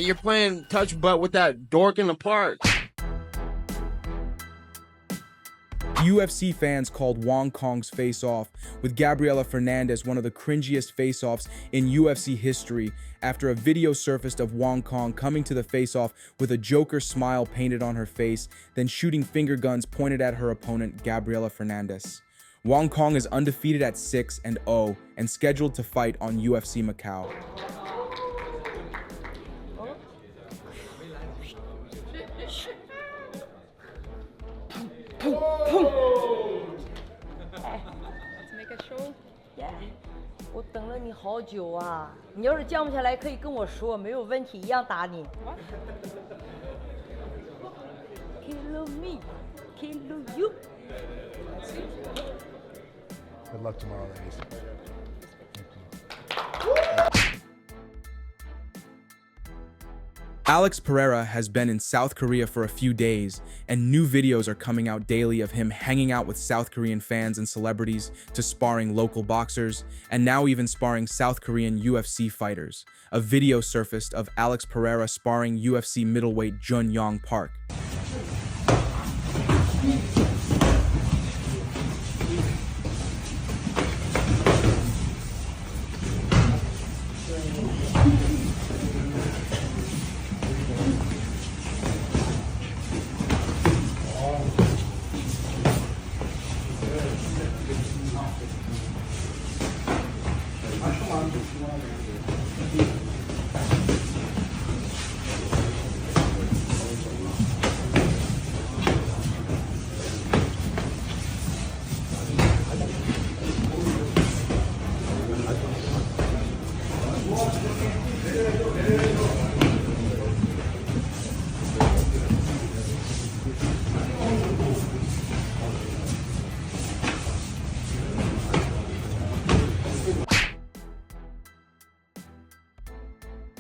You're playing touch butt with that dork in the park. UFC fans called Wong Kong's face-off with Gabriela Fernandez one of the cringiest face-offs in UFC history after a video surfaced of Wong Kong coming to the face-off with a Joker smile painted on her face, then shooting finger guns pointed at her opponent, Gabriela Fernandez. Wong Kong is undefeated at 6-0 and scheduled to fight on UFC Macau. Let's make a show. Yeah. 我等了你好久啊！你要是降不下来，可以跟我说，没有问题，一样打你。Kill me, kill you. Good luck tomorrow, ladies. Alex Pereira has been in South Korea for a few days, and new videos are coming out daily of him hanging out with South Korean fans and celebrities to sparring local boxers, and now even sparring South Korean UFC fighters. A video surfaced of Alex Pereira sparring UFC middleweight Jun Yong Park.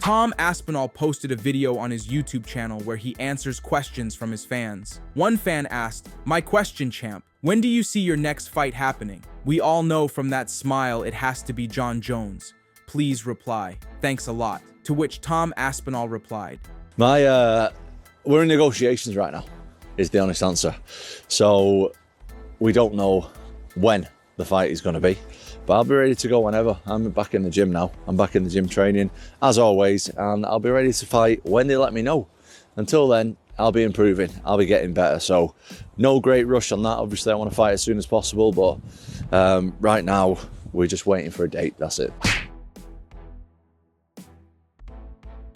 Tom Aspinall posted a video on his YouTube channel where he answers questions from his fans. One fan asked, "My question, champ, when do you see your next fight happening? We all know from that smile it has to be Jon Jones. Please reply. Thanks a lot." To which Tom Aspinall replied, We're in negotiations right now, is the honest answer. So we don't know when the fight is going to be. But I'll be ready to go whenever. I'm back in the gym now. I'm back in the gym training, as always, and I'll be ready to fight when they let me know. Until then, I'll be improving. I'll be getting better. So no great rush on that. Obviously, I want to fight as soon as possible, but right now, we're just waiting for a date. That's it.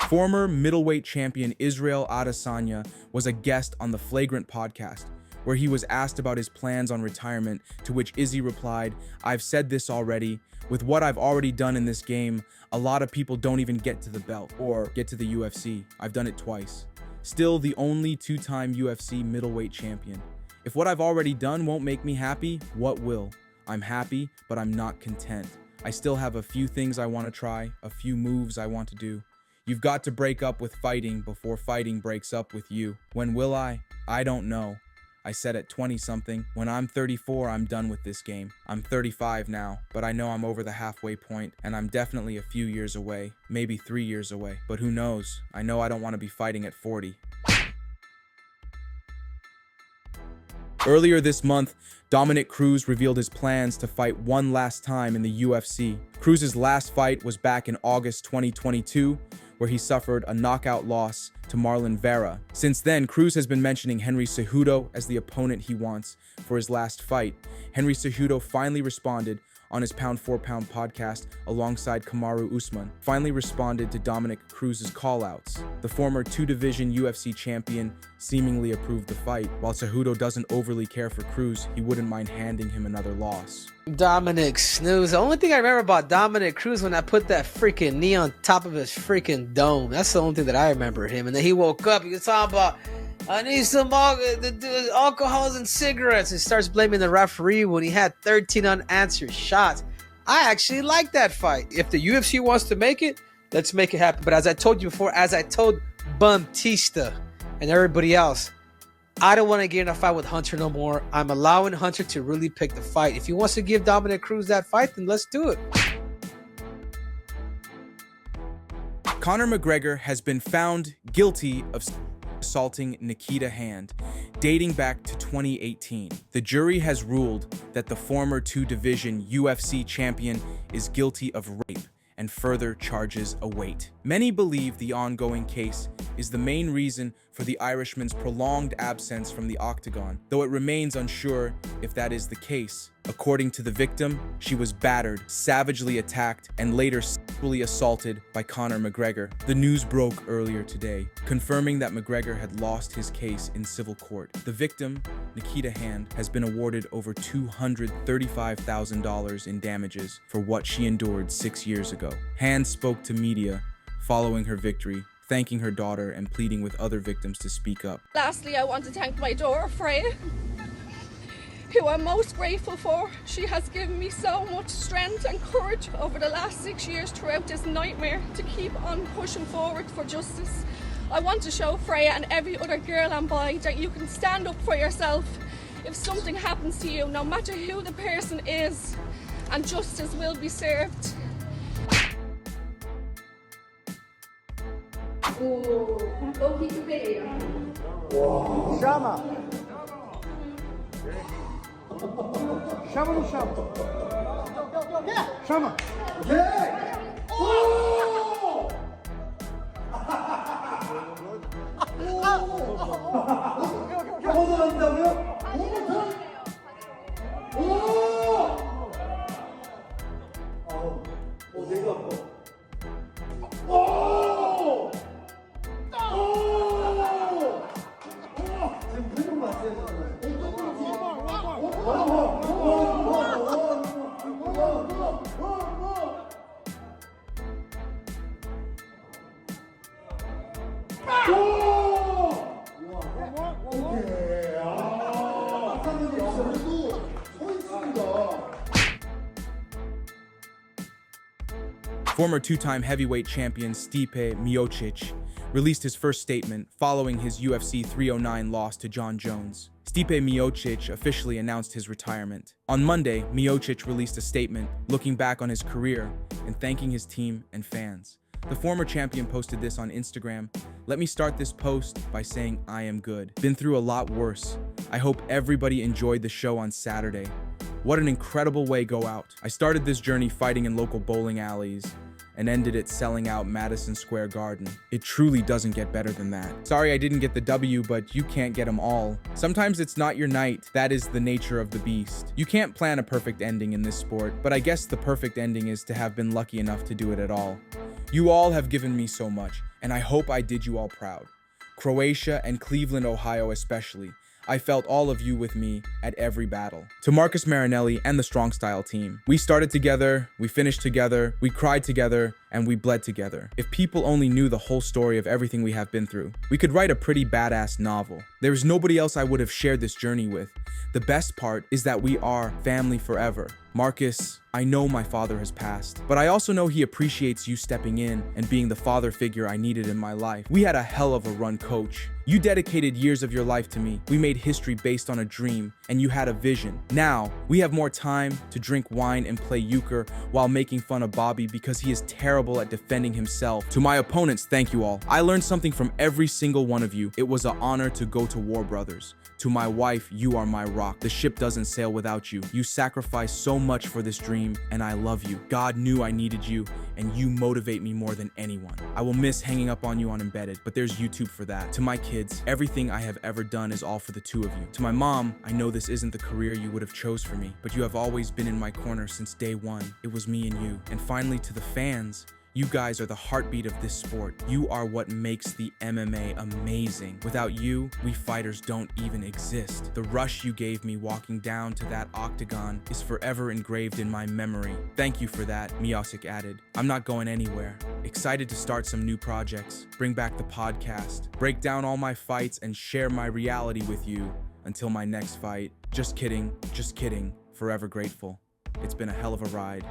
Former middleweight champion Israel Adesanya was a guest on the Flagrant podcast, where he was asked about his plans on retirement, to which Izzy replied, "I've said this already. With what I've already done in this game, a lot of people don't even get to the belt or get to the UFC. I've done it twice. Still the only two-time UFC middleweight champion. If what I've already done won't make me happy, what will? I'm happy, but I'm not content. I still have a few things I want to try, a few moves I want to do. You've got to break up with fighting before fighting breaks up with you. When will I? I don't know. I said at 20-something, when I'm 34, I'm done with this game. I'm 35 now, but I know I'm over the halfway point, and I'm definitely a few years away, maybe 3 years away. But who knows? I know I don't want to be fighting at 40. Earlier this month, Dominick Cruz revealed his plans to fight one last time in the UFC. Cruz's last fight was back in August 2022, where he suffered a knockout loss to Marlon Vera. Since then, Cruz has been mentioning Henry Cejudo as the opponent he wants for his last fight. Henry Cejudo finally responded on his Pound for Pound podcast alongside Kamaru Usman, finally responded to Dominick Cruz's callouts. The former two-division UFC champion seemingly approved the fight. While Cejudo doesn't overly care for Cruz, he wouldn't mind handing him another loss. Dominic snooze. The only thing I remember about Dominic Cruz when I put that freaking knee on top of his freaking dome. That's the only thing that I remember him. And then he woke up. He was talking about, I need some alcohols and cigarettes. And starts blaming the referee when he had 13 unanswered shots. I actually like that fight. If the UFC wants to make it, let's make it happen. But as I told you before, as I told Bumtista and everybody else, I don't want to get in a fight with Hunter no more. I'm allowing Hunter to really pick the fight. If he wants to give Dominick Cruz that fight, then let's do it. Conor McGregor has been found guilty of assaulting Nikita Hand, dating back to 2018. The jury has ruled that the former two-division UFC champion is guilty of rape, and further charges await. Many believe the ongoing case is the main reason for the Irishman's prolonged absence from the octagon, though it remains unsure if that is the case. According to the victim, she was battered, savagely attacked, and later sexually assaulted by Conor McGregor. The news broke earlier today, confirming that McGregor had lost his case in civil court. The victim, Nikita Hand, has been awarded over $235,000 in damages for what she endured 6 years ago. Hand spoke to media following her victory, thanking her daughter and pleading with other victims to speak up. Lastly, I want to thank my daughter, Freya, who I'm most grateful for. She has given me so much strength and courage over the last 6 years throughout this nightmare to keep on pushing forward for justice. I want to show Freya and every other girl and boy that you can stand up for yourself if something happens to you, no matter who the person is, and justice will be served. Chama! Chama no chão! Chama! Former two-time heavyweight champion Stipe Miocic released his first statement following his UFC 309 loss to Jon Jones. Stipe Miocic officially announced his retirement. On Monday, Miocic released a statement looking back on his career and thanking his team and fans. The former champion posted this on Instagram. "Let me start this post by saying I am good. Been through a lot worse. I hope everybody enjoyed the show on Saturday. What an incredible way go out. I started this journey fighting in local bowling alleys and ended it selling out Madison Square Garden. It truly doesn't get better than that. Sorry I didn't get the W, but you can't get them all. Sometimes it's not your night. That is the nature of the beast. You can't plan a perfect ending in this sport, but I guess the perfect ending is to have been lucky enough to do it at all. You all have given me so much, and I hope I did you all proud. Croatia and Cleveland, Ohio especially. I felt all of you with me at every battle. To Marcus Marinelli and the Strong Style team. We started together, we finished together, we cried together, and we bled together. If people only knew the whole story of everything we have been through, we could write a pretty badass novel. There is nobody else I would have shared this journey with. The best part is that we are family forever. Marcus, I know my father has passed, but I also know he appreciates you stepping in and being the father figure I needed in my life. We had a hell of a run, coach. You dedicated years of your life to me. We made history based on a dream, and you had a vision. Now, we have more time to drink wine and play euchre while making fun of Bobby because he is terrible at defending himself. To my opponents, thank you all. I learned something from every single one of you. It was an honor to go to war, brothers. To my wife, you are my rock. The ship doesn't sail without you. You sacrificed so much for this dream, and I love you. God knew I needed you, and you motivate me more than anyone. I will miss hanging up on you on Embedded, but there's YouTube for that. To my kids, everything I have ever done is all for the two of you. To my mom, I know this isn't the career you would have chose for me, but you have always been in my corner since day one. It was me and you. And finally, to the fans, you guys are the heartbeat of this sport. You are what makes the MMA amazing. Without you, we fighters don't even exist. The rush you gave me walking down to that octagon is forever engraved in my memory. Thank you for that, Miocic added. I'm not going anywhere. Excited to start some new projects, bring back the podcast, break down all my fights, and share my reality with you until my next fight. Just kidding, forever grateful. It's been a hell of a ride.